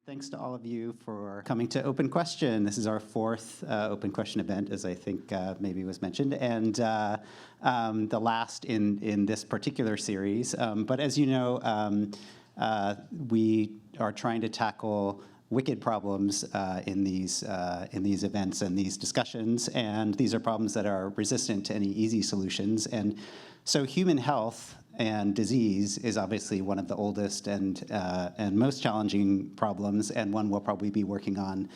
Thanks to all of you for coming to Open Question. This is our fourth Open Question event, as I think maybe was mentioned, and the last in this particular series. But as you know, we are trying to tackle wicked problems in these events and these discussions, and these are problems that are resistant to any easy solutions. And so human health and disease is obviously one of the oldest and most challenging problems, and one we'll probably be working on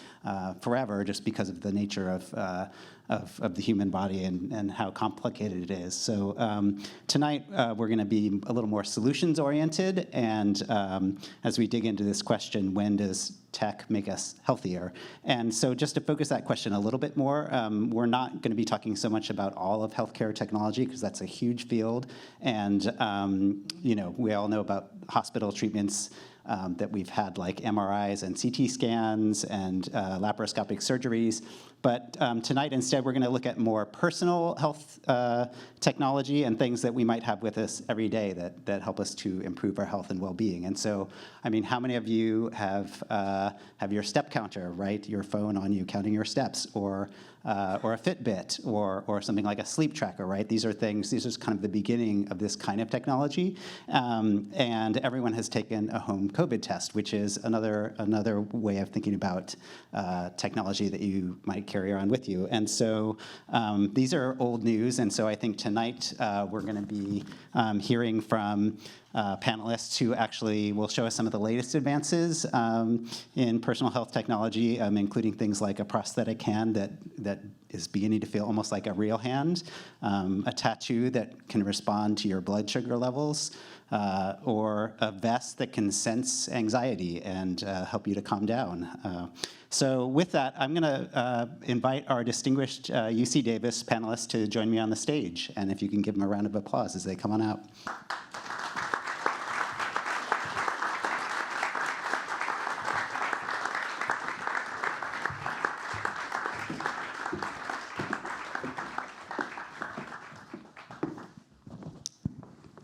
forever, just because of the nature of the human body and how complicated it is. So tonight we're going to be a little more solutions-oriented, and as we dig into this question, when does tech make us healthier? And so just to focus that question a little bit more, we're not going to be talking so much about all of healthcare technology, because that's a huge field, and we all know about hospital treatments that we've had, like MRIs and CT scans and laparoscopic surgeries. But tonight, instead, we're going to look at more personal health technology and things that we might have with us every day that help us to improve our health and well-being. And so, I mean, how many of you have your step counter, right? Your phone on you counting your steps, or a Fitbit, or something like a sleep tracker, right? These are kind of the beginning of this kind of technology. And everyone has taken a home COVID test, which is another way of thinking about technology that you might carry around with you. And so these are old news, and so I think tonight we're going to be hearing from panelists who actually will show us some of the latest advances in personal health technology, including things like a prosthetic hand that is beginning to feel almost like a real hand, a tattoo that can respond to your blood sugar levels, or a vest that can sense anxiety and help you to calm down. So with that, I'm going to invite our distinguished UC Davis panelists to join me on the stage, and if you can give them a round of applause as they come on out.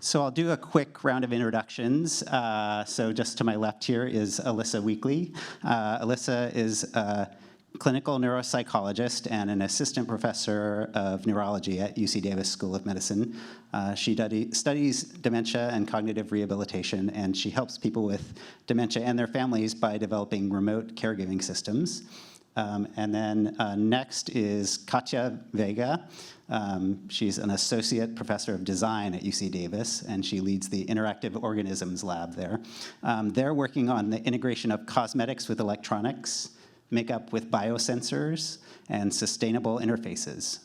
So I'll do a quick round of introductions. So just to my left here is Alyssa Weekly. Alyssa is a clinical neuropsychologist and an assistant professor of neurology at UC Davis School of Medicine. She studies dementia and cognitive rehabilitation, and she helps people with dementia and their families by developing remote caregiving systems. And then next is Katja Vega. She's an associate professor of design at UC Davis, and she leads the Interactive Organisms Lab there. They're working on the integration of cosmetics with electronics, makeup with biosensors, and sustainable interfaces.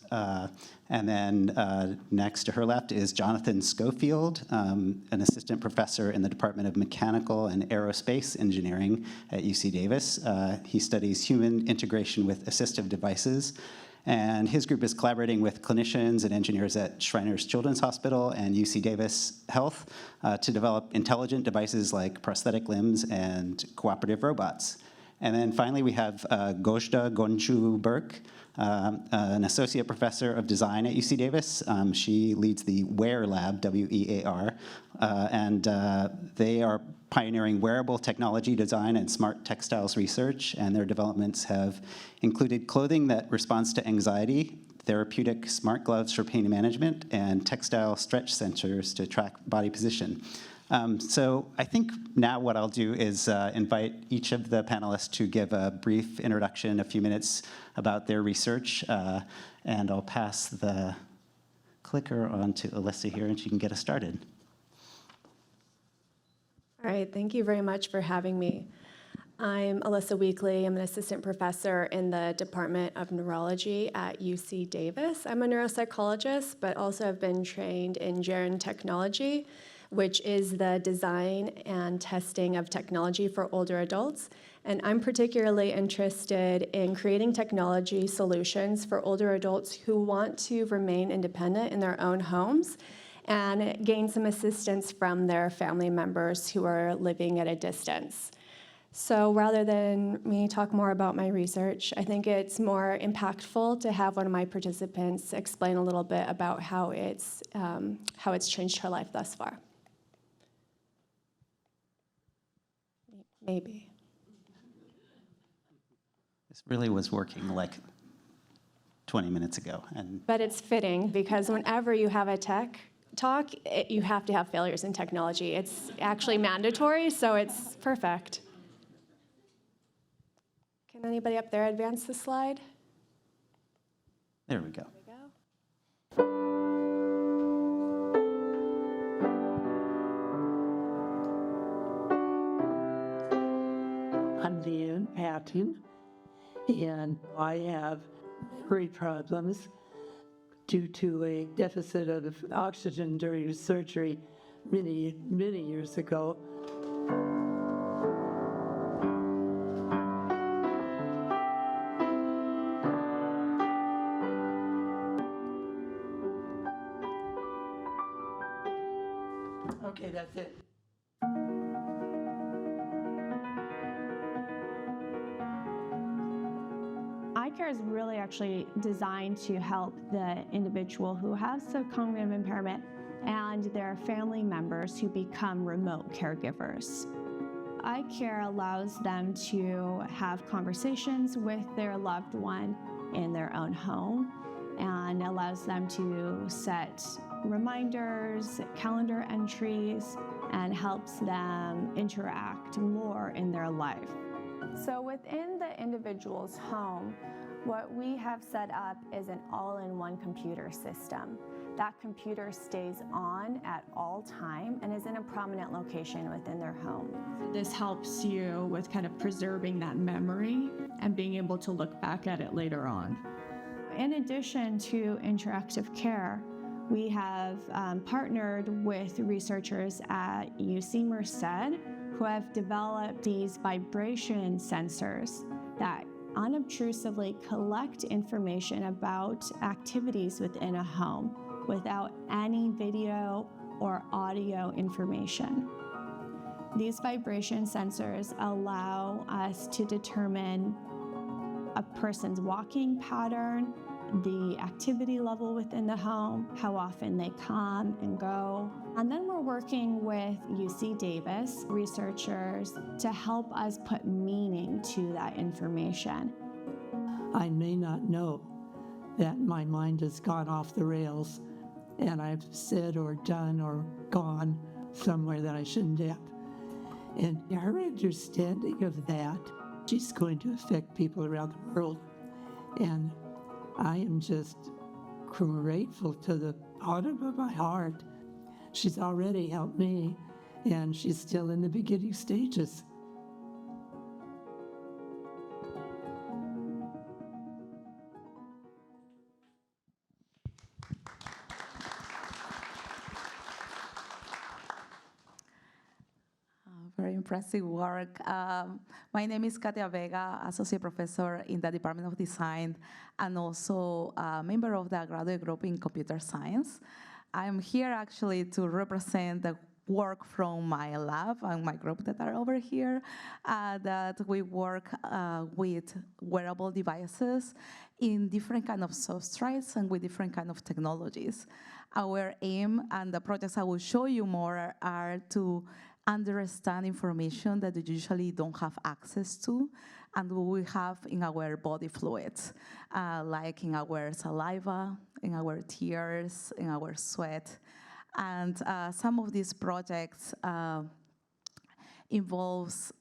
And then next to her left is Jonathan Schofield, an assistant professor in the Department of Mechanical and Aerospace Engineering at UC Davis. He studies human integration with assistive devices, and his group is collaborating with clinicians and engineers at Shriners Children's Hospital and UC Davis Health to develop intelligent devices like prosthetic limbs and cooperative robots. And then finally, we have Gözde Göncü-Berk, an associate professor of design at UC Davis. She leads the WearLab, W-E-A-R, and they are pioneering wearable technology design and smart textiles research, and their developments have included clothing that responds to anxiety, therapeutic smart gloves for pain management, and textile stretch sensors to track body position. So I think now what I'll do is invite each of the panelists to give a brief introduction, a few minutes about their research, and I'll pass the clicker on to Alyssa here, and she can get us started. All right, thank you very much for having me. I'm Alyssa Weekly. I'm an assistant professor in the Department of Neurology at UC Davis. I'm a neuropsychologist, but also have been trained in germ technology, which is the design and testing of technology for older adults. And I'm particularly interested in creating technology solutions for older adults who want to remain independent in their own homes and gain some assistance from their family members who are living at a distance. So rather than me talk more about my research, I think it's more impactful to have one of my participants explain a little bit about how it's changed her life thus far. Maybe. This really was working like 20 minutes ago. But it's fitting because whenever you have a tech talk, you have to have failures in technology. It's actually mandatory, so it's perfect. Can anybody up there advance the slide? There we go. I'm Leanne Patton, and I have memory problems due to a deficit of oxygen during surgery many, many years ago. Okay, that's it. Eye care is really actually designed to help the individual who has cognitive impairment and their family members who become remote caregivers. Eye care allows them to have conversations with their loved one in their own home and allows them to set reminders, calendar entries, and helps them interact more in their life. So within the individual's home, what we have set up is an all-in-one computer system. That computer stays on at all time and is in a prominent location within their home. This helps you with kind of preserving that memory and being able to look back at it later on. In addition to interactive care, we have partnered with researchers at UC Merced who have developed these vibration sensors that unobtrusively collect information about activities within a home without any video or audio information. These vibration sensors allow us to determine a person's walking pattern, the activity level within the home, how often they come and go. And then we're working with UC Davis researchers to help us put meaning to that information. I may not know that my mind has gone off the rails and I've said or done or gone somewhere that I shouldn't have. And her understanding of that, she's going to affect people around the world. And I am just grateful to the bottom of my heart. She's already helped me, and she's still in the beginning stages. Very impressive work. My name is Katia Vega, Associate Professor in the Department of Design and also a member of the graduate group in Computer Science. I'm here actually to represent the work from my lab and my group that are over here, that we work with wearable devices in different kind of substrates and with different kind of technologies. Our aim and the projects I will show you more are to understand information that you usually don't have access to and we have in our body fluids, like in our saliva, in our tears, in our sweat. And some of these projects involves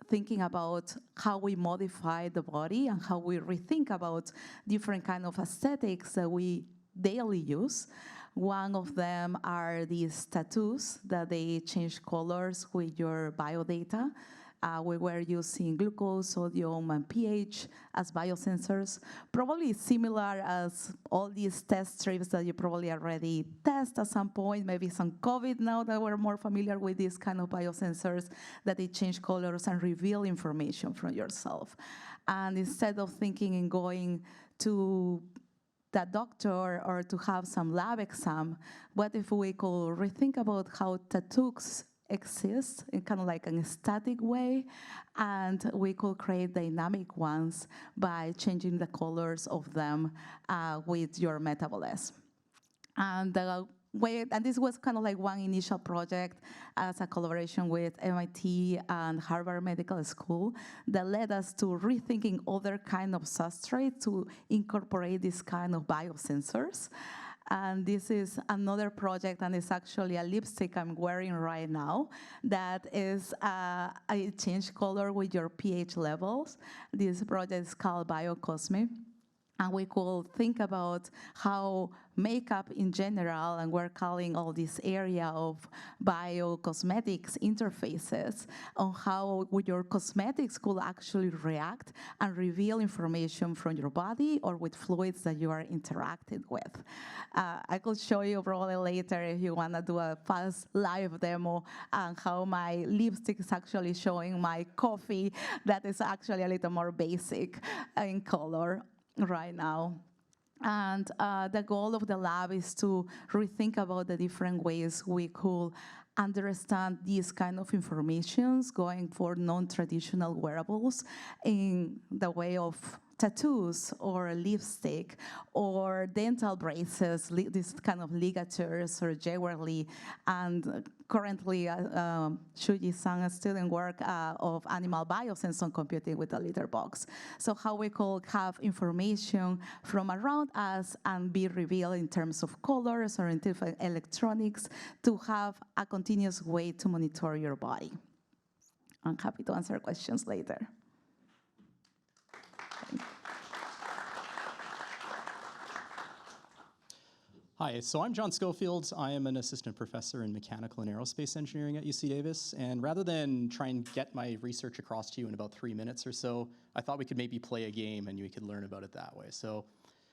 thinking about how we modify the body and how we rethink about different kind of aesthetics that we daily use. One of them are these tattoos that they change colors with your biodata. We were using glucose, sodium, and pH as biosensors, probably similar as all these test strips that you probably already test at some point, maybe some COVID now that we're more familiar with these kind of biosensors that they change colors and reveal information from yourself. And instead of thinking and going to the doctor or to have some lab exam, what if we could rethink about how tattoos exist in kind of like a static way, and we could create dynamic ones by changing the colors of them with your metabolism. And way, and this was kind of like one initial project as a collaboration with MIT and Harvard Medical School that led us to rethinking other kind of substrates to incorporate this kind of biosensors. And this is another project, and it's actually a lipstick I'm wearing right now that is I change color with your pH levels. This project is called BioCosme. And we could think about how makeup in general, and we're calling all this area of biocosmetics interfaces, on how your cosmetics could actually react and reveal information from your body or with fluids that you are interacting with. I could show you probably later if you want to do a fast live demo on how my lipstick is actually showing my coffee that is actually a little more basic in color right now. And the goal of the lab is to rethink about the different ways we could understand these kind of informations going for non-traditional wearables in the way of tattoos or lipstick or dental braces, this kind of ligatures or jewelry. And currently, Shuji-san is still in work of animal biosensor computing with a litter box. So how we could have information from around us and be revealed in terms of colors or in different electronics to have a continuous way to monitor your body. I'm happy to answer questions later. Hi, so I'm John Schofield. I am an assistant professor in mechanical and aerospace engineering at UC Davis. And rather than try and get my research across to you in about 3 minutes or so, I thought we could maybe play a game and you could learn about it that way. So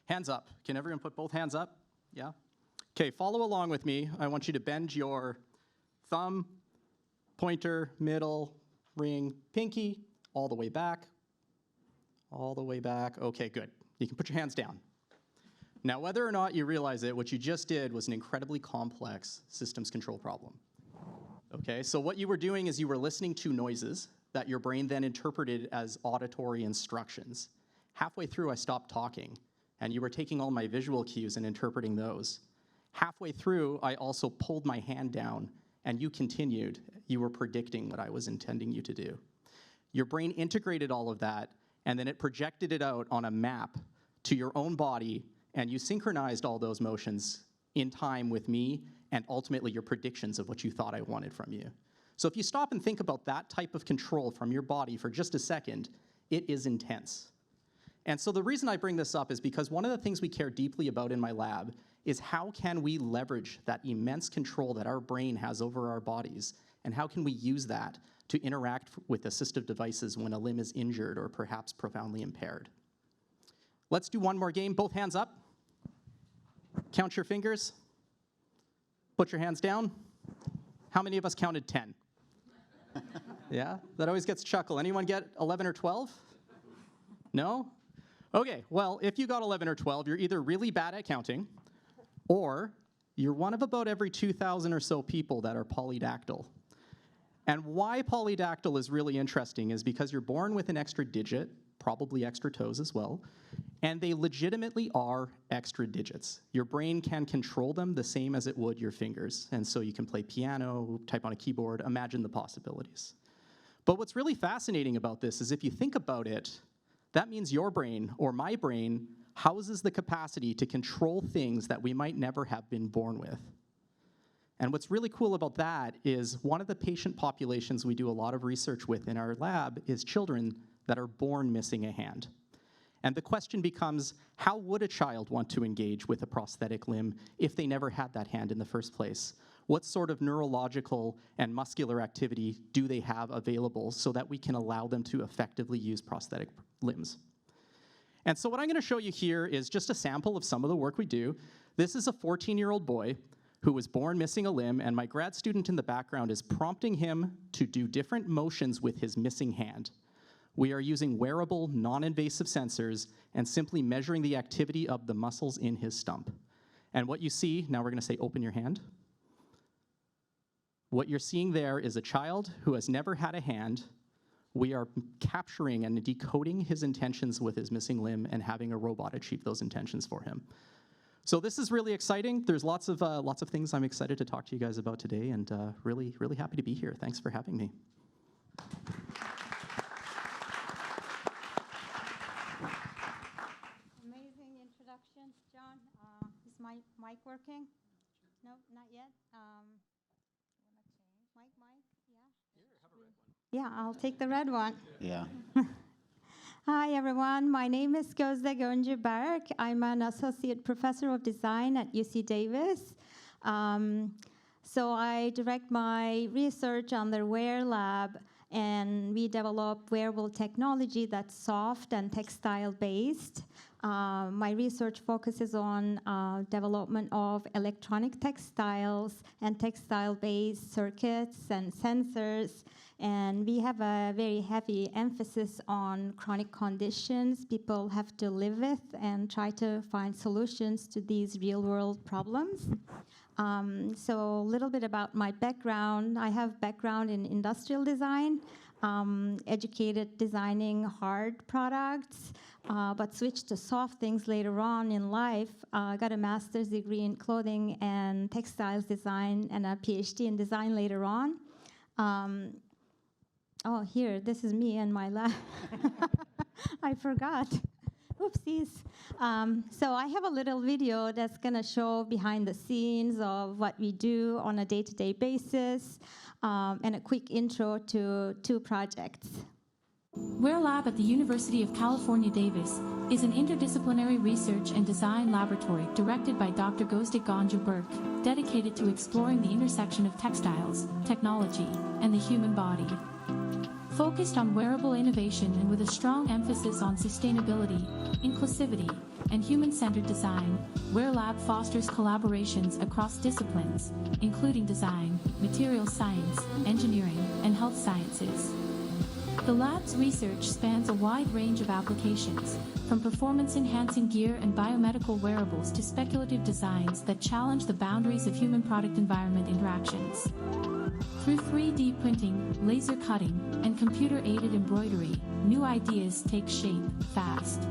hands up. Can everyone put both hands up? Yeah? Okay, follow along with me. I want you to bend your thumb, pointer, middle, ring, pinky, all the way back. All the way back. Okay, good. You can put your hands down. Now, whether or not you realize it, what you just did was an incredibly complex systems control problem. Okay, so what you were doing is you were listening to noises that your brain then interpreted as auditory instructions. Halfway through, I stopped talking, and you were taking all my visual cues and interpreting those. Halfway through, I also pulled my hand down, and you continued. You were predicting what I was intending you to do. Your brain integrated all of that, and then it projected it out on a map to your own body, and you synchronized all those motions in time with me and ultimately your predictions of what you thought I wanted from you. So if you stop and think about that type of control from your body for just a second, it is intense. And so the reason I bring this up is because one of the things we care deeply about in my lab is how can we leverage that immense control that our brain has over our bodies, and how can we use that to interact with assistive devices when a limb is injured or perhaps profoundly impaired. Let's do one more game. Both hands up. Count your fingers. Put your hands down. How many of us counted 10? Yeah, that always gets a chuckle. Anyone get 11 or 12? No? Okay, well, if you got 11 or 12, you're either really bad at counting, or you're one of about every 2,000 or so people that are polydactyl. And why polydactyl is really interesting is because you're born with an extra digit, probably extra toes as well, and they legitimately are extra digits. Your brain can control them the same as it would your fingers, and so you can play piano, type on a keyboard, imagine the possibilities. But what's really fascinating about this is if you think about it, that means your brain, or my brain, houses the capacity to control things that we might never have been born with. And what's really cool about that is one of the patient populations we do a lot of research with in our lab is children that are born missing a hand. And the question becomes, how would a child want to engage with a prosthetic limb if they never had that hand in the first place? What sort of neurological and muscular activity do they have available so that we can allow them to effectively use prosthetic limbs? And so what I'm going to show you here is just a sample of some of the work we do. This is a 14-year-old boy who was born missing a limb, and my grad student in the background is prompting him to do different motions with his missing hand. We are using wearable, non-invasive sensors and simply measuring the activity of the muscles in his stump. And what you see, now we're going to say open your hand. What you're seeing there is a child who has never had a hand. We are capturing and decoding his intentions with his missing limb and having a robot achieve those intentions for him. So this is really exciting. There's lots of things I'm excited to talk to you guys about today, and really, really happy to be here. Thanks for having me. Amazing introduction, John. Is my mic working? No, not yet. Mic, yeah. Yeah, I'll take the red one. Yeah. Hi, everyone. My name is Gözde Göncü-Berk. I'm an associate professor of design at UC Davis. So I direct my research on the WearLab, and we develop wearable technology that's soft and textile-based. My research focuses on development of electronic textiles and textile-based circuits and sensors. And we have a very heavy emphasis on chronic conditions people have to live with and try to find solutions to these real-world problems. So a little bit about my background. I have background in industrial design, educated designing hard products, but switched to soft things later on in life. Got a master's degree in clothing and textiles design and a PhD in design later on. Oh, here, this is me in my lab. I forgot. Oopsies. So I have a little video that's going to show behind the scenes of what we do on a day-to-day basis, and a quick intro to 2 projects. WearLab at the University of California, Davis is an interdisciplinary research and design laboratory directed by Dr. Gözde Göncü-Berk, dedicated to exploring the intersection of textiles, technology, and the human body. Focused on wearable innovation and with a strong emphasis on sustainability, inclusivity, and human-centered design, WearLab fosters collaborations across disciplines, including design, materials science, engineering, and health sciences. The lab's research spans a wide range of applications, from performance-enhancing gear and biomedical wearables to speculative designs that challenge the boundaries of human-product-environment interactions. Through 3D printing, laser cutting, and computer-aided embroidery, new ideas take shape fast.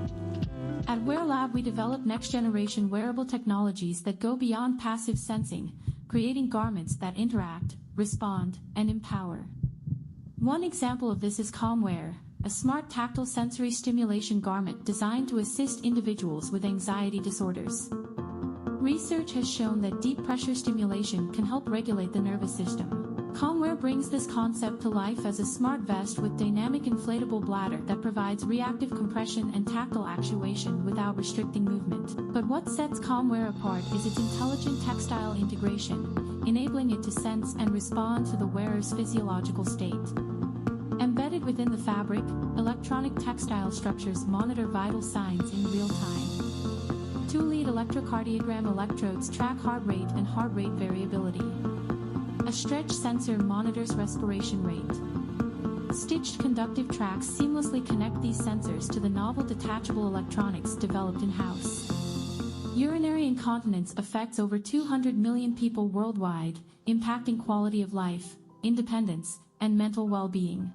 At WearLab, we develop next-generation wearable technologies that go beyond passive sensing, creating garments that interact, respond, and empower. One example of this is CalmWear, a smart tactile sensory stimulation garment designed to assist individuals with anxiety disorders. Research has shown that deep pressure stimulation can help regulate the nervous system. CalmWear brings this concept to life as a smart vest with dynamic inflatable bladder that provides reactive compression and tactile actuation without restricting movement. But what sets CalmWear apart is its intelligent textile integration, enabling it to sense and respond to the wearer's physiological state. Embedded within the fabric, electronic textile structures monitor vital signs in real time. 2 lead electrocardiogram electrodes track heart rate and heart rate variability. A stretch sensor monitors respiration rate. Stitched conductive tracks seamlessly connect these sensors to the novel detachable electronics developed in-house. Urinary incontinence affects over 200 million people worldwide, impacting quality of life, independence, and mental well-being.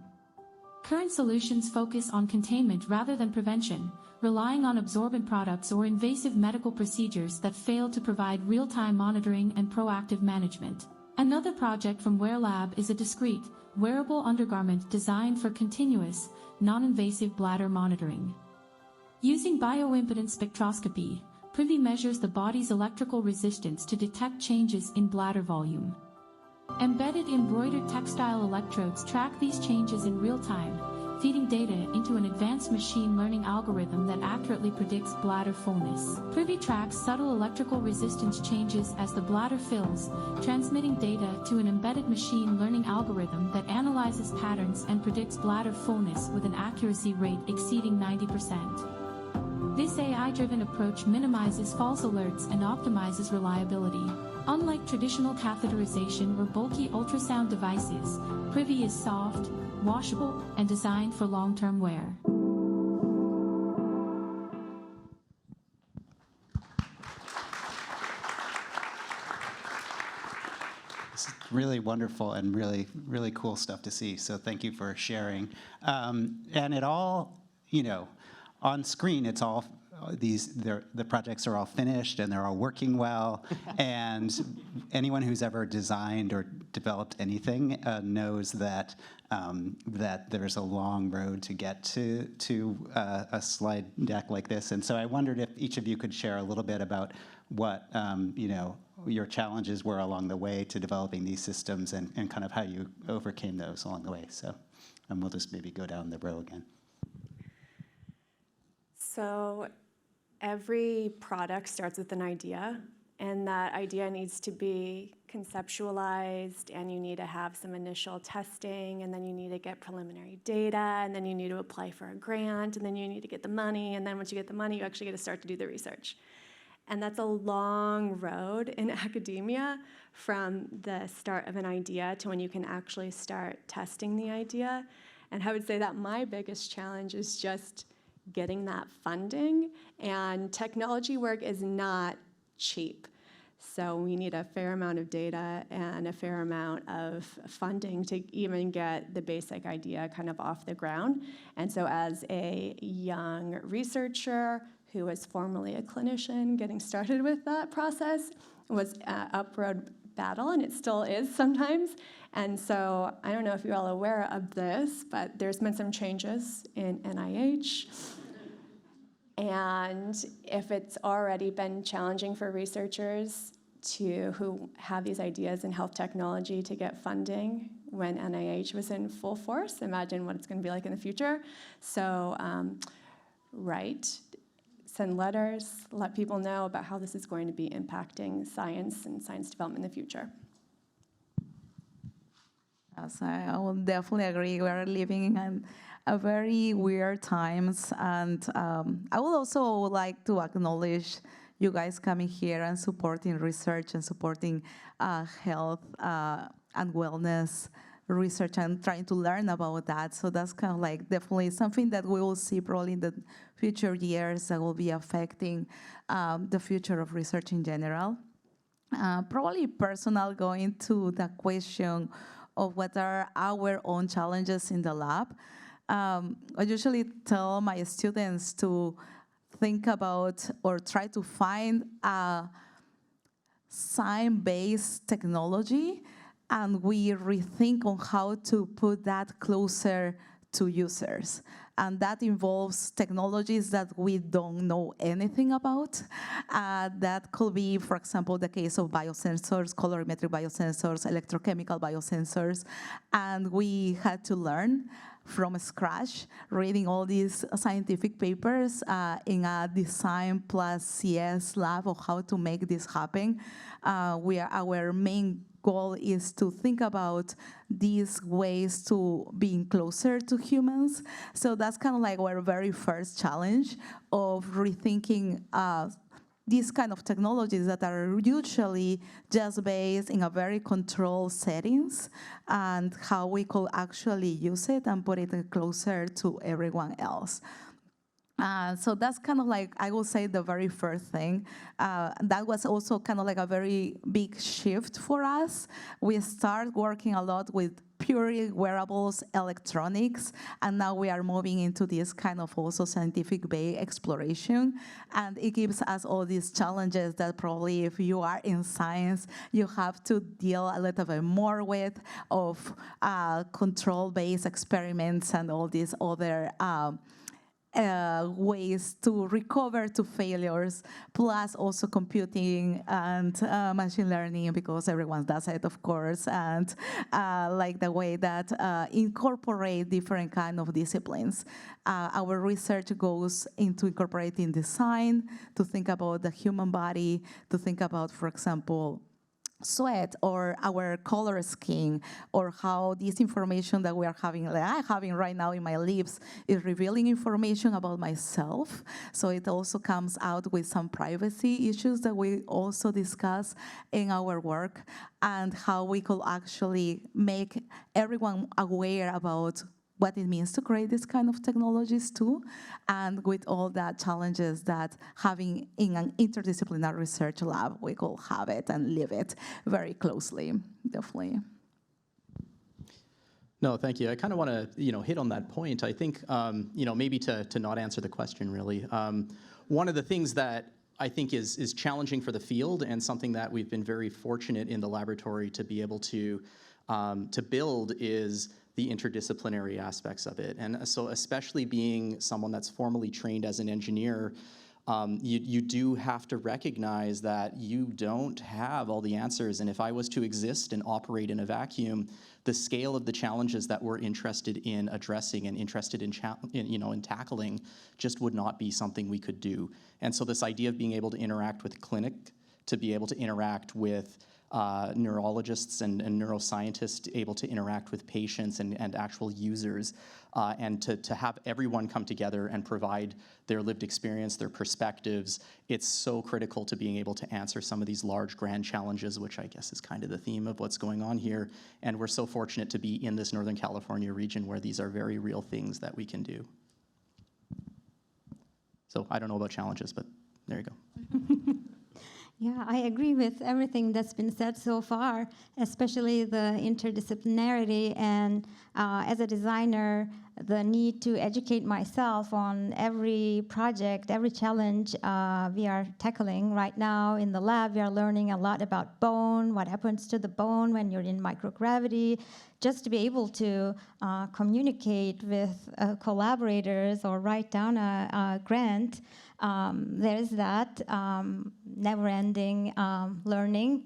Current solutions focus on containment rather than prevention, relying on absorbent products or invasive medical procedures that fail to provide real-time monitoring and proactive management. Another project from WearLab is a discrete, wearable undergarment designed for continuous, non-invasive bladder monitoring. Using bioimpedance spectroscopy, Privy measures the body's electrical resistance to detect changes in bladder volume. Embedded embroidered textile electrodes track these changes in real time, feeding data into an advanced machine learning algorithm that accurately predicts bladder fullness. Privy tracks subtle electrical resistance changes as the bladder fills, transmitting data to an embedded machine learning algorithm that analyzes patterns and predicts bladder fullness with an accuracy rate exceeding 90%. This AI-driven approach minimizes false alerts and optimizes reliability. Unlike traditional catheterization or bulky ultrasound devices, Privy is soft, washable, and designed for long-term wear. This is really wonderful and really, really cool stuff to see. So thank you for sharing. And it all, on screen, it's all the projects are all finished and they're all working well, and anyone who's ever designed or developed anything knows that that there's a long road to get to a slide deck like this. And so I wondered if each of you could share a little bit about what your challenges were along the way to developing these systems, and kind of how you overcame those along the way. So, and we'll just maybe go down the row again. So every product starts with an idea, and that idea needs to be conceptualized, and you need to have some initial testing, and then you need to get preliminary data, and then you need to apply for a grant, and then you need to get the money, and then once you get the money, you actually get to start to do the research. And that's a long road in academia from the start of an idea to when you can actually start testing the idea. And I would say that my biggest challenge is just getting that funding, and technology work is not cheap. So we need a fair amount of data and a fair amount of funding to even get the basic idea kind of off the ground. And so as a young researcher who was formerly a clinician, getting started with that process was an upward battle, and it still is sometimes. And so I don't know if you're all aware of this, but there's been some changes in NIH. And if it's already been challenging for researchers who have these ideas in health technology to get funding when NIH was in full force, imagine what it's going to be like in the future. So write, send letters, let people know about how this is going to be impacting science and science development in the future. Yes, I will definitely agree. We are living in a very weird times, and I would also like to acknowledge you guys coming here and supporting research and supporting health and wellness research and trying to learn about that. So that's kind of like definitely something that we will see probably in the future years that will be affecting the future of research in general. Probably personal, going to the question of what are our own challenges in the lab. I usually tell my students to think about or try to find a science-based technology, and we rethink on how to put that closer to users. And that involves technologies that we don't know anything about. That could be, for example, the case of biosensors, colorimetric biosensors, electrochemical biosensors. And we had to learn from scratch, reading all these scientific papers in a design plus CS lab of how to make this happen. Our main goal is to think about these ways to being closer to humans. So that's kind of like our very first challenge of rethinking these kind of technologies that are usually just based in a very controlled settings, and how we could actually use it and put it closer to everyone else. So that's kind of like, I will say, the very first thing. That was also kind of like a very big shift for us. We start working a lot with purely wearables, electronics, and now we are moving into this kind of also scientific-based exploration. And it gives us all these challenges that probably if you are in science, you have to deal a little bit more with, of control-based experiments and all these other ways to recover to failures, plus also computing and machine learning, because everyone does it, of course, and like the way that incorporate different kind of disciplines. Our research goes into incorporating design, to think about the human body, to think about, for example, sweat or our color scheme, or how this information that we are having, like I'm having right now in my lips, is revealing information about myself. So it also comes out with some privacy issues that we also discuss in our work, and how we could actually make everyone aware about what it means to create this kind of technologies too, and with all that challenges that having in an interdisciplinary research lab, we could have it and live it very closely, definitely. No, thank you. I kind of want to, hit on that point. I think, maybe to not answer the question really. One of the things that I think is challenging for the field, and something that we've been very fortunate in the laboratory to be able to build, is the interdisciplinary aspects of it. And so, especially being someone that's formally trained as an engineer, you do have to recognize that you don't have all the answers. And if I was to exist and operate in a vacuum, the scale of the challenges that we're interested in addressing and interested in tackling just would not be something we could do. And so this idea of being able to interact with clinic, to be able to interact with neurologists and neuroscientists, able to interact with patients and actual users, and to have everyone come together and provide their lived experience, their perspectives. It's so critical to being able to answer some of these large, grand challenges, which I guess is kind of the theme of what's going on here. And we're so fortunate to be in this Northern California region where these are very real things that we can do. So I don't know about challenges, but there you go. Yeah, I agree with everything that's been said so far, especially the interdisciplinarity, and as a designer, the need to educate myself on every project, every challenge we are tackling. Right now in the lab, we are learning a lot about bone, what happens to the bone when you're in microgravity, just to be able to communicate with collaborators or write down a grant. There's that never-ending learning,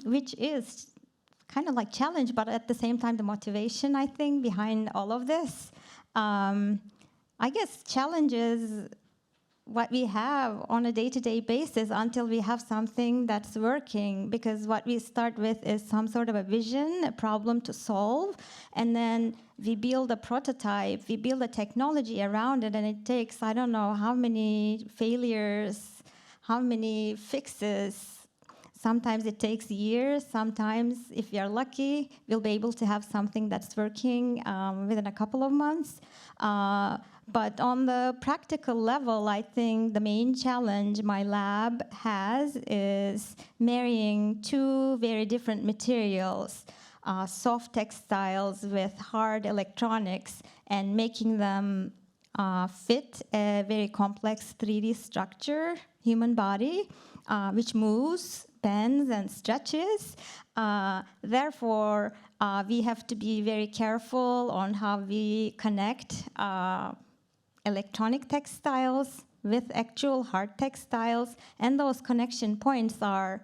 which is kind of like challenge, but at the same time, the motivation, I think, behind all of this. I guess challenges what we have on a day-to-day basis until we have something that's working, because what we start with is some sort of a vision, a problem to solve, and then we build a prototype, we build a technology around it, and it takes, I don't know how many failures, how many fixes. Sometimes it takes years, sometimes, if you're lucky, we'll be able to have something that's working within a couple of months. But on the practical level, I think the main challenge my lab has is marrying two very different materials, soft textiles with hard electronics, and making them fit a very complex 3D structure, human body, which moves, bends, and stretches. Therefore, we have to be very careful on how we connect electronic textiles with actual hard textiles, and those connection points are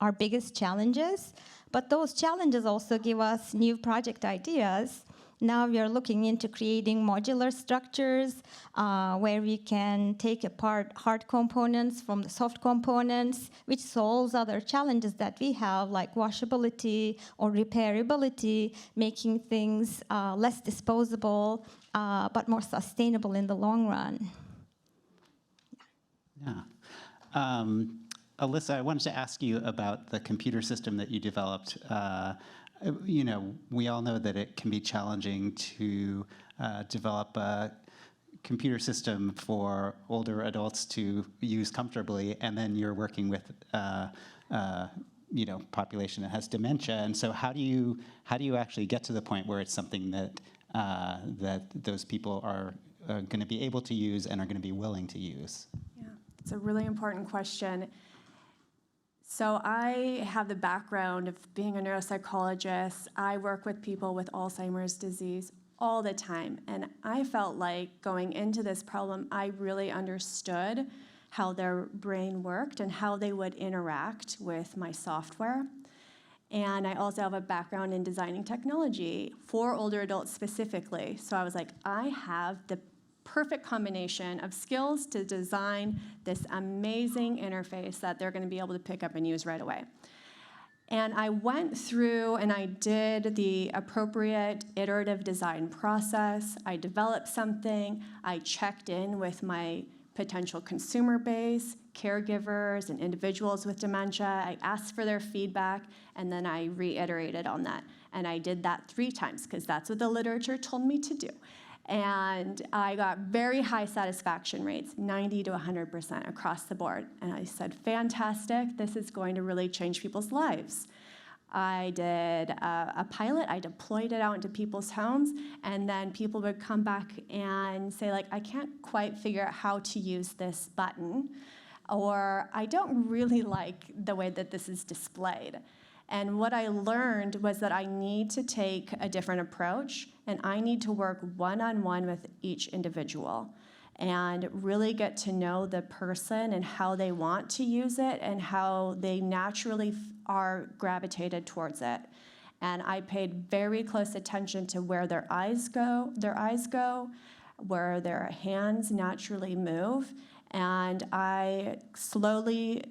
our biggest challenges. But those challenges also give us new project ideas. Now we are looking into creating modular structures where we can take apart hard components from the soft components, which solves other challenges that we have, like washability or repairability, making things less disposable, but more sustainable in the long run. Yeah. Alyssa, I wanted to ask you about the computer system that you developed. We all know that it can be challenging to develop a computer system for older adults to use comfortably, and then you're working with population that has dementia. And so how do you actually get to the point where it's something that those people are going to be able to use and are going to be willing to use? Yeah, it's a really important question. So I have the background of being a neuropsychologist. I work with people with Alzheimer's disease all the time. And I felt like going into this problem, I really understood how their brain worked and how they would interact with my software. And I also have a background in designing technology for older adults specifically. So I was like, I have the perfect combination of skills to design this amazing interface that they're going to be able to pick up and use right away. And I went through and I did the appropriate iterative design process. I developed something. I checked in with my potential consumer base, caregivers, and individuals with dementia. I asked for their feedback, and then I reiterated on that. And I did that 3 times because that's what the literature told me to do. And I got very high satisfaction rates, 90 to 100% across the board. And I said, fantastic, this is going to really change people's lives. I did a pilot. I deployed it out into people's homes, and then people would come back and say, like, I can't quite figure out how to use this button, or I don't really like the way that this is displayed. And what I learned was that I need to take a different approach, and I need to work one-on-one with each individual and really get to know the person and how they want to use it and how they naturally are gravitated towards it. And I paid very close attention to where their eyes go, where their hands naturally move, and I slowly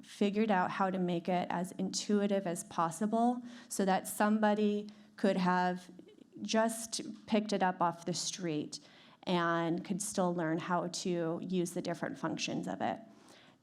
figured out how to make it as intuitive as possible so that somebody could have just picked it up off the street and could still learn how to use the different functions of it.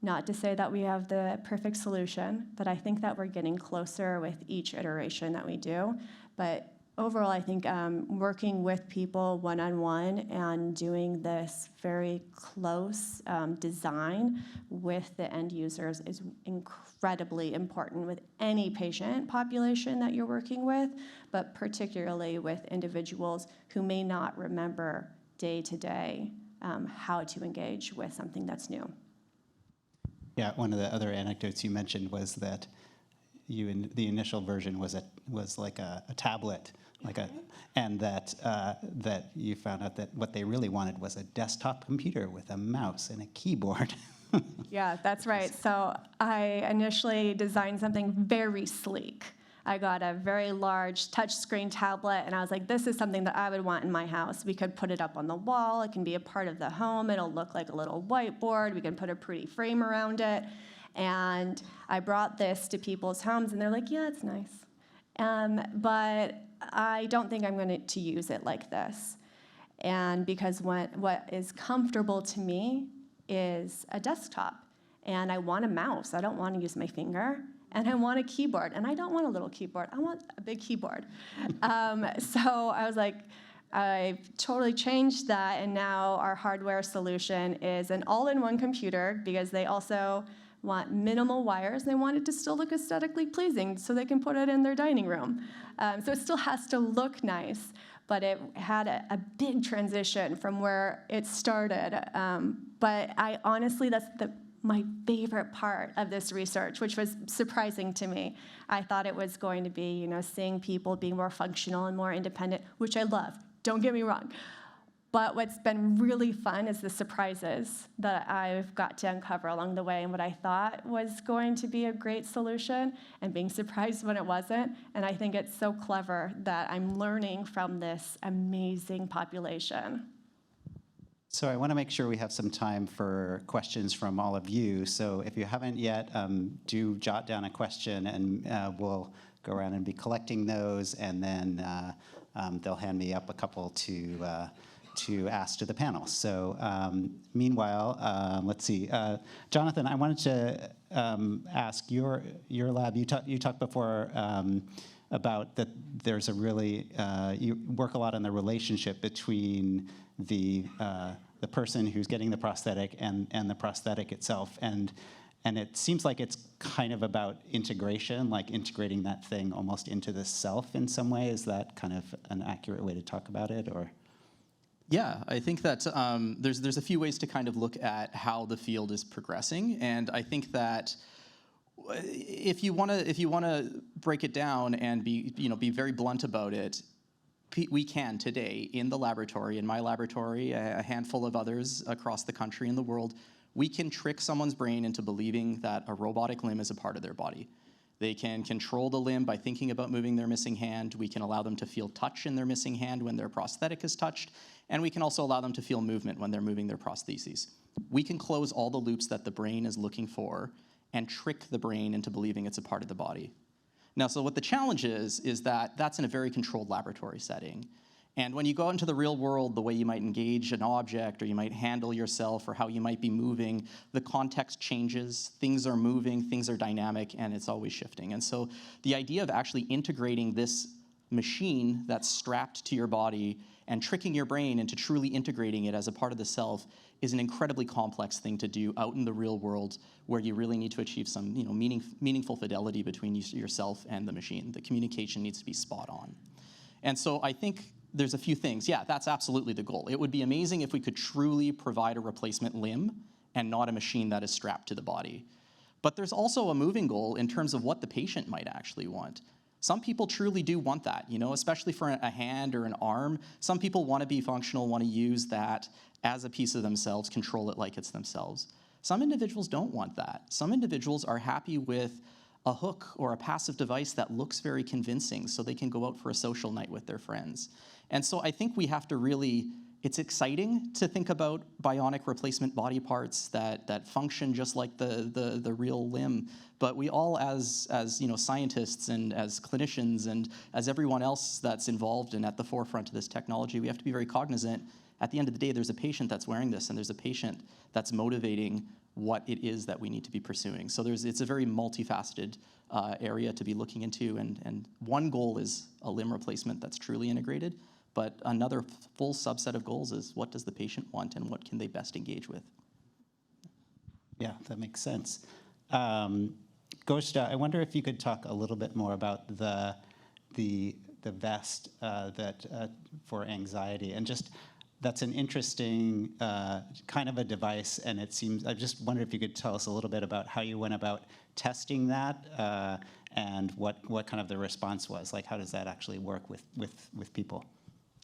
Not to say that we have the perfect solution, but I think that we're getting closer with each iteration that we do. But overall, I think working with people one-on-one and doing this very close design with the end users is incredibly important with any patient population that you're working with, but particularly with individuals who may not remember day to day how to engage with something that's new. Yeah, one of the other anecdotes you mentioned was that the initial version was like a tablet, and that you found out that what they really wanted was a desktop computer with a mouse and a keyboard. Yeah, that's right. So I initially designed something very sleek. I got a very large touchscreen tablet, and I was like, this is something that I would want in my house. We could put it up on the wall. It can be a part of the home. It'll look like a little whiteboard. We can put a pretty frame around it. And I brought this to people's homes, and they're like, yeah, it's nice. But I don't think I'm going to use it like this. And because what is comfortable to me is a desktop. And I want a mouse. I don't want to use my finger. And I want a keyboard, and I don't want a little keyboard. I want a big keyboard. So I was like, I've totally changed that, and now our hardware solution is an all-in-one computer because they also want minimal wires. They want it to still look aesthetically pleasing so they can put it in their dining room. So it still has to look nice, but it had a big transition from where it started. But I honestly, that's my favorite part of this research, which was surprising to me. I thought it was going to be, seeing people being more functional and more independent, which I love. Don't get me wrong. But what's been really fun is the surprises that I've got to uncover along the way and what I thought was going to be a great solution and being surprised when it wasn't. And I think it's so clever that I'm learning from this amazing population. So I want to make sure we have some time for questions from all of you. So if you haven't yet, do jot down a question, and we'll go around and be collecting those, and then they'll hand me up a couple to ask to the panel. So meanwhile, let's see. Jonathan, I wanted to ask your lab. You talked before about that there's a really, you work a lot on the relationship between the person who's getting the prosthetic and the prosthetic itself, and it seems like it's kind of about integration, like integrating that thing almost into the self in some way. Is that kind of an accurate way to talk about it, or? Yeah, I think that there's a few ways to kind of look at how the field is progressing, and I think that if you want to break it down and be very blunt about it, we can today in the laboratory, in my laboratory, a handful of others across the country and the world, we can trick someone's brain into believing that a robotic limb is a part of their body. They can control the limb by thinking about moving their missing hand. We can allow them to feel touch in their missing hand when their prosthetic is touched, and we can also allow them to feel movement when they're moving their prostheses. We can close all the loops that the brain is looking for and trick the brain into believing it's a part of the body. Now, so what the challenge is that that's in a very controlled laboratory setting. And when you go out into the real world, the way you might engage an object or you might handle yourself or how you might be moving, the context changes, things are moving, things are dynamic, and it's always shifting. And so the idea of actually integrating this machine that's strapped to your body and tricking your brain into truly integrating it as a part of the self is an incredibly complex thing to do out in the real world, where you really need to achieve some meaningful fidelity between yourself and the machine. The communication needs to be spot on. And so I think there's a few things. Yeah, that's absolutely the goal. It would be amazing if we could truly provide a replacement limb and not a machine that is strapped to the body. But there's also a moving goal in terms of what the patient might actually want. Some people truly do want that, especially for a hand or an arm. Some people want to be functional, want to use that as a piece of themselves, control it like it's themselves. Some individuals don't want that. Some individuals are happy with a hook or a passive device that looks very convincing so they can go out for a social night with their friends. And so I think we have to really, it's exciting to think about bionic replacement body parts that function just like the real limb. But we all, as scientists and as clinicians and as everyone else that's involved and at the forefront of this technology, we have to be very cognizant. At the end of the day, there's a patient that's wearing this, and there's a patient that's motivating what it is that we need to be pursuing. So it's a very multifaceted area to be looking into, and one goal is a limb replacement that's truly integrated, but another full subset of goals is what does the patient want and what can they best engage with? Yeah, that makes sense. Gözde, I wonder if you could talk a little bit more about the vest for anxiety, and just that's an interesting kind of a device, and it seems, I just wonder if you could tell us a little bit about how you went about testing that and what kind of the response was. Like, how does that actually work with people?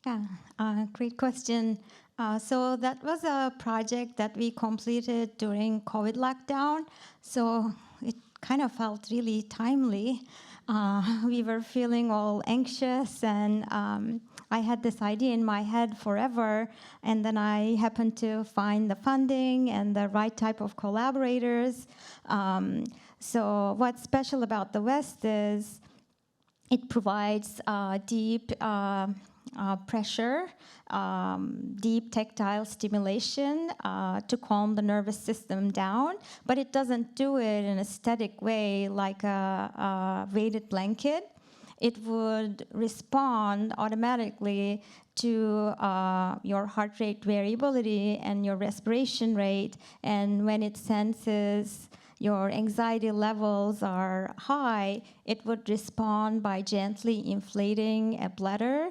Yeah, great question. So that was a project that we completed during COVID lockdown, so it kind of felt really timely. We were feeling all anxious, and I had this idea in my head forever, and then I happened to find the funding and the right type of collaborators. So what's special about the vest is it provides deep pressure, deep tactile stimulation to calm the nervous system down, but it doesn't do it in a static way like a weighted blanket. It would respond automatically to your heart rate variability and your respiration rate, and when it senses your anxiety levels are high, it would respond by gently inflating a bladder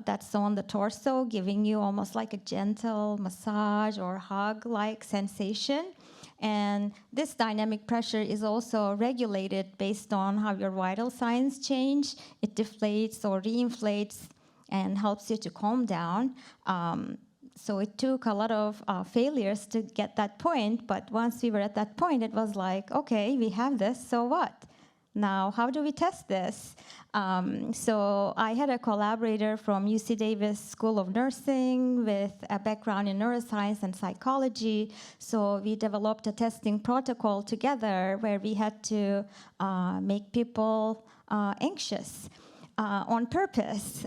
that's on the torso, giving you almost like a gentle massage or hug-like sensation. And this dynamic pressure is also regulated based on how your vital signs change. It deflates or reinflates and helps you to calm down. So it took a lot of failures to get that point, but once we were at that point, it was like, okay, we have this, so what? Now, how do we test this? So I had a collaborator from UC Davis School of Nursing with a background in neuroscience and psychology. So we developed a testing protocol together where we had to make people anxious. On purpose.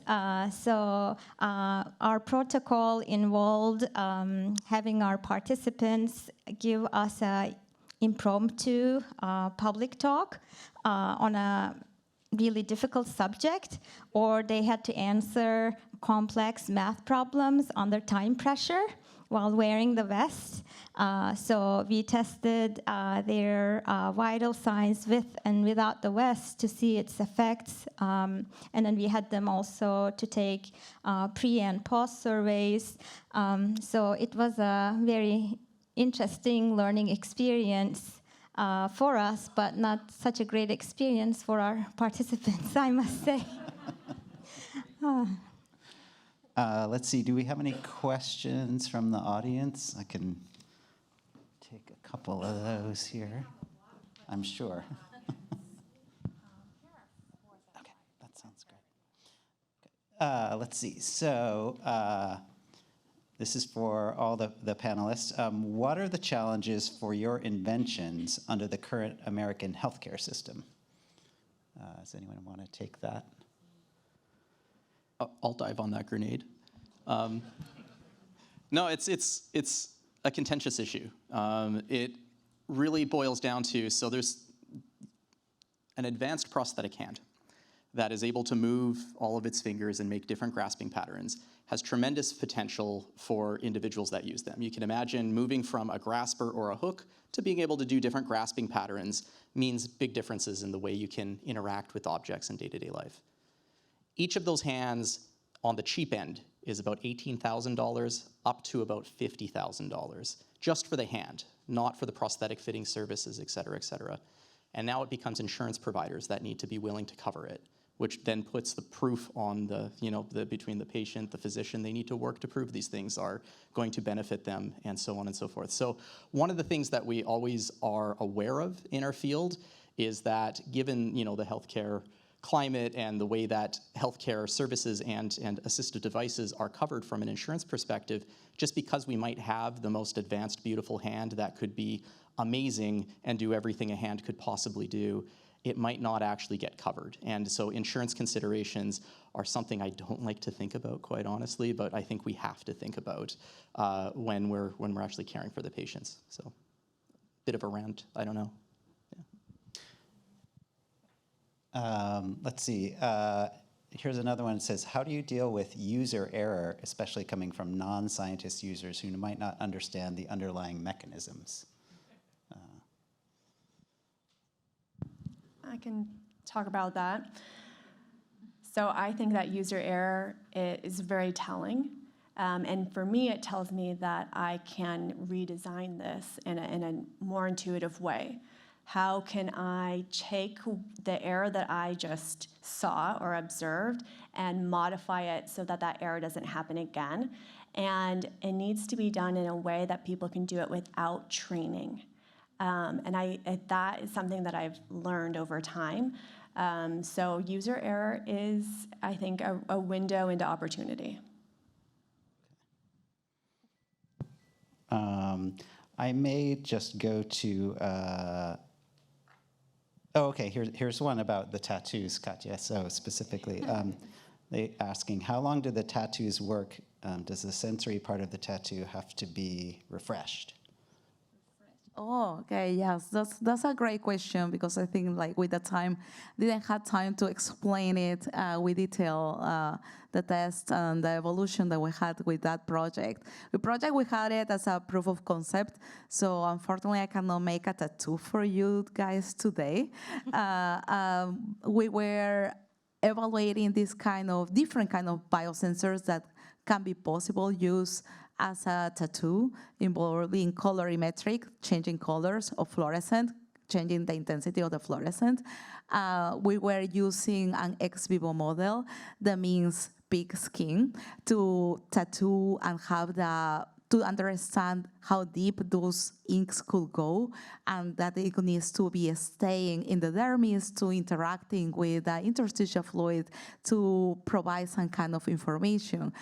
So our protocol involved having our participants give us an impromptu public talk on a really difficult subject, or they had to answer complex math problems under time pressure while wearing the vest. So we tested their vital signs with and without the vest to see its effects. And then we had them also to take pre and post surveys. So it was a very interesting learning experience for us, but not such a great experience for our participants, I must say. Let's see, do we have any questions from the audience? I can take a couple of those here, I'm sure. Okay, that sounds great. Okay. Let's see, so this is for all the panelists. What are the challenges for your inventions under the current American healthcare system? Does anyone want to take that? I'll dive on that grenade. No, it's a contentious issue. It really boils down to, so there's an advanced prosthetic hand. that is able to move all of its fingers and make different grasping patterns has tremendous potential for individuals that use them. You can imagine moving from a grasper or a hook to being able to do different grasping patterns means big differences in the way you can interact with objects in day-to-day life. Each of those hands on the cheap end is about $18,000 up to about $50,000, just for the hand, not for the prosthetic fitting services, et cetera, et cetera. And now it becomes insurance providers that need to be willing to cover it, which then puts the proof on between the patient, the physician. They need to work to prove these things are going to benefit them, and so on and so forth. So one of the things that we always are aware of in our field is that given the healthcare climate and the way that healthcare services and assistive devices are covered from an insurance perspective, just because we might have the most advanced, beautiful hand that could be amazing and do everything a hand could possibly do, it might not actually get covered. And so insurance considerations are something I don't like to think about, quite honestly, but I think we have to think about when we're actually caring for the patients. So, bit of a rant, I don't know. Let's see. Here's another one that says, how do you deal with user error, especially coming from non-scientist users who might not understand the underlying mechanisms? I can talk about that. So I think that user error is very telling. And for me, it tells me that I can redesign this in a more intuitive way. How can I take the error that I just saw or observed and modify it so that that error doesn't happen again? And it needs to be done in a way that people can do it without training. That is something that I've learned over time. So user error is, I think, a window into opportunity. I may just go to, okay, here's one about the tattoos, Katya. So specifically, they asking, how long do the tattoos work? Does the sensory part of the tattoo have to be refreshed? Oh, okay, yes, that's a great question, because I think with the time, didn't have time to explain it with detail, the test and the evolution that we had with that project. The project, we had it as a proof of concept, so unfortunately I cannot make a tattoo for you guys today. We were evaluating this different kind of biosensors that can be possible use as a tattoo, involving colorimetric, changing colors of fluorescent, changing the intensity of the fluorescent. We were using an ex vivo model, that means pig skin, to tattoo and to understand how deep those inks could go, and that it needs to be staying in the dermis, to interacting with the interstitial fluid to provide some kind of information.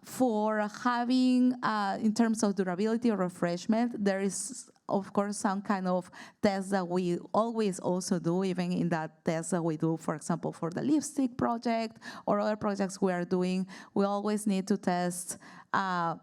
For having, in terms of durability or refreshment, there is, of course, some kind of test that we always also do, even in that test that we do, for example, for the lipstick project or other projects we are doing, we always need to test, have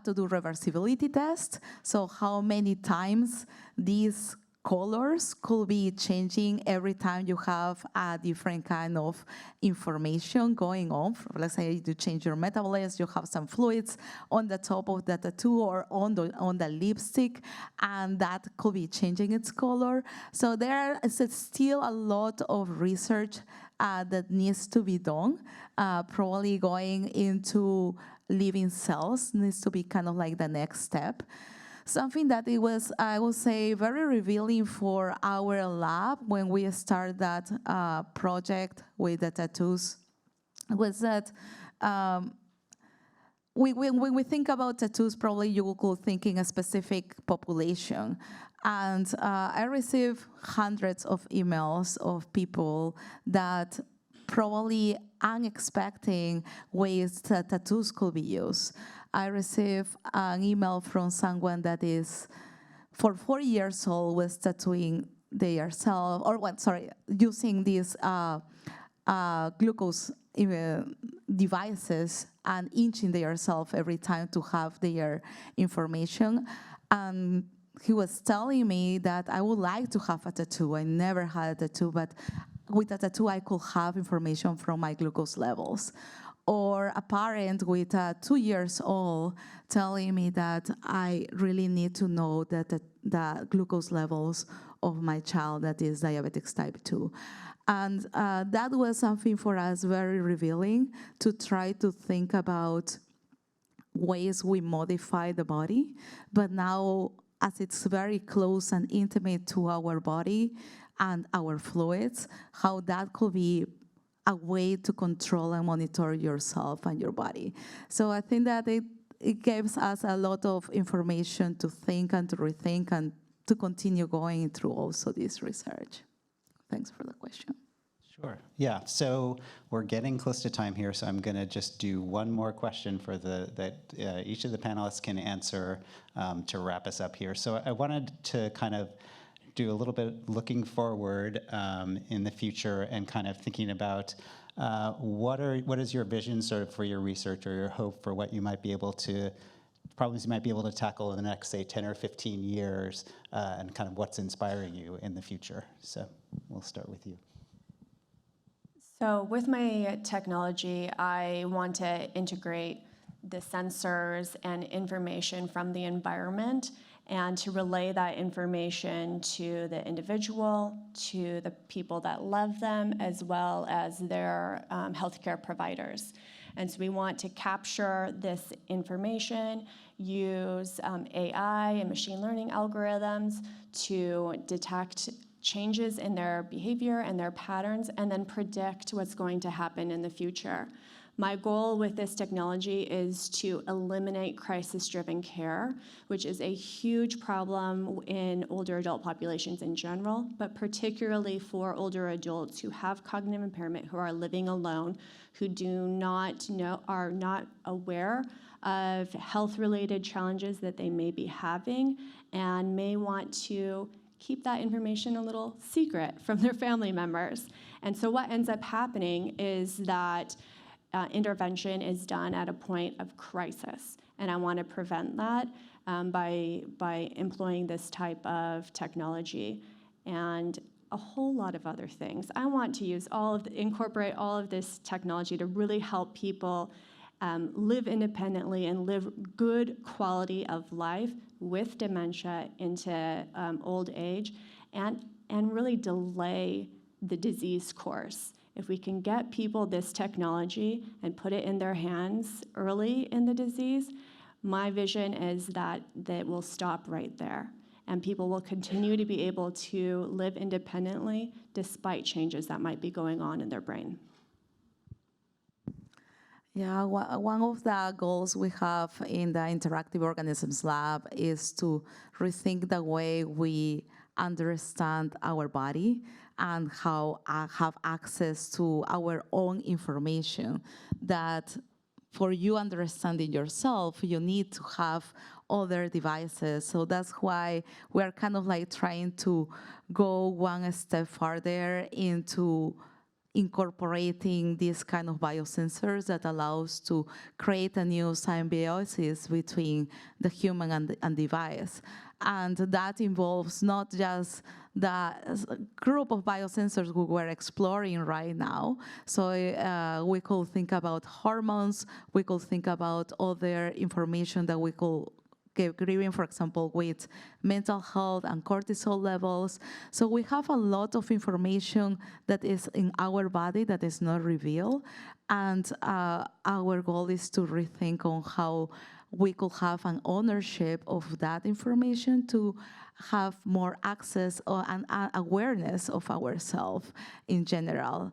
to do reversibility test. So how many times these colors could be changing every time you have a different kind of information going on. Let's say you change your metabolism, you have some fluids on the top of the tattoo or on the lipstick, and that could be changing its color. So there is still a lot of research that needs to be done. Probably going into living cells needs to be kind of like the next step. Something that it was, I would say, very revealing for our lab when we started that project with the tattoos was that when we think about tattoos, probably you could think in a specific population. And I received hundreds of emails of people that probably unexpected ways that tattoos could be used. I received an email from someone that is, for 4 years old, was tattooing themselves, using these glucose devices and inching themselves every time to have their information. And he was telling me that I would like to have a tattoo. I never had a tattoo, but with a tattoo, I could have information from my glucose levels. Or a parent with 2 years old telling me that I really need to know that the glucose levels of my child that is diabetic type 2. And that was something for us very revealing, to try to think about ways we modify the body, but now as it's very close and intimate to our body and our fluids, how that could be a way to control and monitor yourself and your body. So I think that it gives us a lot of information to think and to rethink and to continue going through also this research. Thanks for the question. Sure. Yeah, so we're getting close to time here, so I'm going to just do one more question for that each of the panelists can answer to wrap us up here. So I wanted to kind of do a little bit looking forward in the future and kind of thinking about what is your vision sort of for your research, or your hope for what you might be able to, problems you might be able to tackle in the next, say, 10 or 15 years, and kind of what's inspiring you in the future. So we'll start with you. So with my technology, I want to integrate the sensors and information from the environment and to relay that information to the individual, to the people that love them, as well as their healthcare providers. And so we want to capture this information, use AI and machine learning algorithms to detect changes in their behavior and their patterns, and then predict what's going to happen in the future. My goal with this technology is to eliminate crisis-driven care, which is a huge problem in older adult populations in general, but particularly for older adults who have cognitive impairment, who are living alone, who are not aware of health-related challenges that they may be having, and may want to keep that information a little secret from their family members. And so what ends up happening is that intervention is done at a point of crisis. And I want to prevent that by employing this type of technology and a whole lot of other things. I want to incorporate all of this technology to really help people live independently and live good quality of life with dementia into old age, and really delay the disease course. If we can get people this technology and put it in their hands early in the disease, my vision is that will stop right there, and people will continue to be able to live independently despite changes that might be going on in their brain. Yeah, one of the goals we have in the Interactive Organisms Lab is to rethink the way we understand our body and how have access to our own information. That for you understanding yourself, you need to have other devices. So that's why we're kind of like trying to go one step farther into incorporating these kind of biosensors that allows to create a new symbiosis between the human and device. And that involves not just the group of biosensors we were exploring right now. So we could think about hormones, we could think about other information that we could given, for example, with mental health and cortisol levels. So we have a lot of information that is in our body that is not revealed. And our goal is to rethink on how we could have an ownership of that information to have more access and awareness of ourselves in general.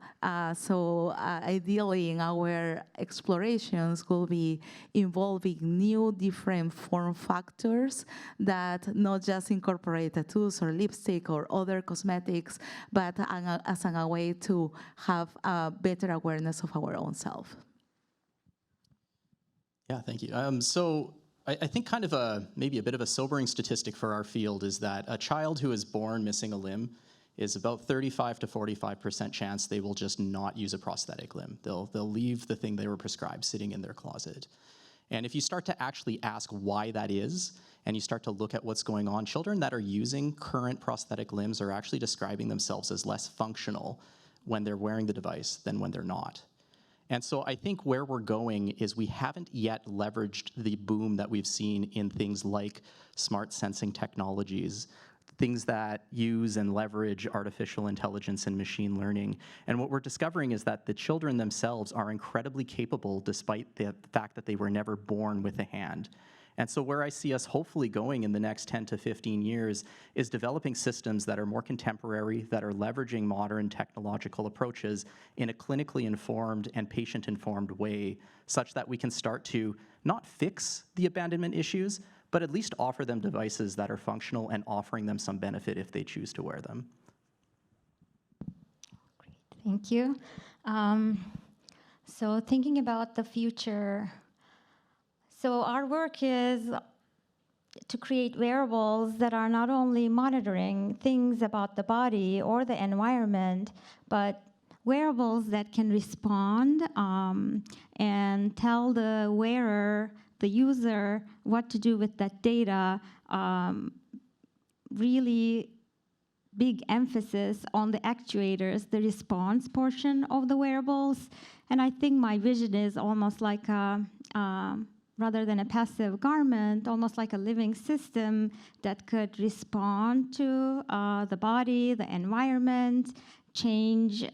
So ideally in our explorations will be involving new different form factors that not just incorporate tattoos or lipstick or other cosmetics, but as a way to have a better awareness of our own self. Yeah, thank you. So I think kind of maybe a bit of a sobering statistic for our field is that a child who is born missing a limb is about 35 to 45% chance they will just not use a prosthetic limb. They'll leave the thing they were prescribed sitting in their closet. And if you start to actually ask why that is, and you start to look at what's going on, children that are using current prosthetic limbs are actually describing themselves as less functional when they're wearing the device than when they're not. And so I think where we're going is we haven't yet leveraged the boom that we've seen in things like smart sensing technologies, things that use and leverage artificial intelligence and machine learning. And what we're discovering is that the children themselves are incredibly capable despite the fact that they were never born with a hand. And so where I see us hopefully going in the next 10 to 15 years is developing systems that are more contemporary, that are leveraging modern technological approaches in a clinically informed and patient-informed way, such that we can start to not fix the abandonment issues, but at least offer them devices that are functional and offering them some benefit if they choose to wear them. Great, thank you. So thinking about the future, so our work is to create wearables that are not only monitoring things about the body or the environment, but wearables that can respond and tell the wearer, the user, what to do with that data. Really big emphasis on the actuators, the response portion of the wearables. And I think my vision is almost like a rather than a passive garment, almost like a living system that could respond to the body, the environment, change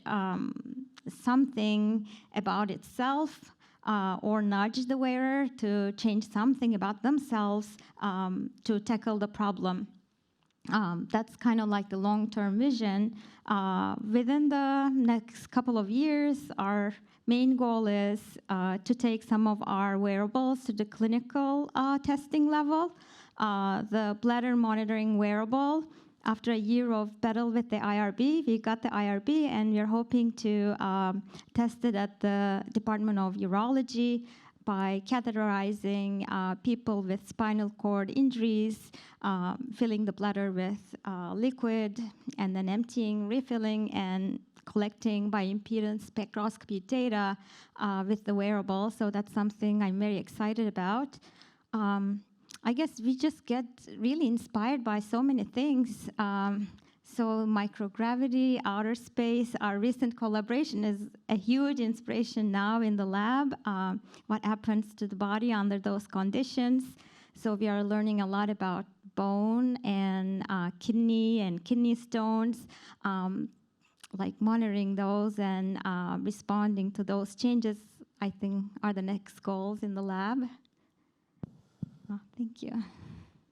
something about itself, or nudge the wearer to change something about themselves to tackle the problem. That's kind of like the long-term vision. Within the next couple of years, our main goal is to take some of our wearables to the clinical testing level. The bladder monitoring wearable, after a year of battle with the IRB, we got the IRB, and we're hoping to test it at the Department of Urology by catheterizing people with spinal cord injuries, filling the bladder with liquid, and then emptying, refilling, and collecting bioimpedance spectroscopy data with the wearable. So that's something I'm very excited about. I guess we just get really inspired by so many things. So microgravity, outer space, our recent collaboration is a huge inspiration now in the lab, what happens to the body under those conditions. So we are learning a lot about bone and kidney stones, like monitoring those and responding to those changes, I think, are the next goals in the lab. Thank you.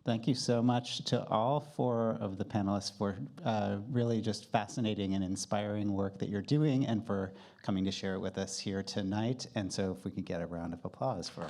Thank you so much to all four of the panelists for really just fascinating and inspiring work that you're doing, and for coming to share it with us here tonight. And so if we could get a round of applause for our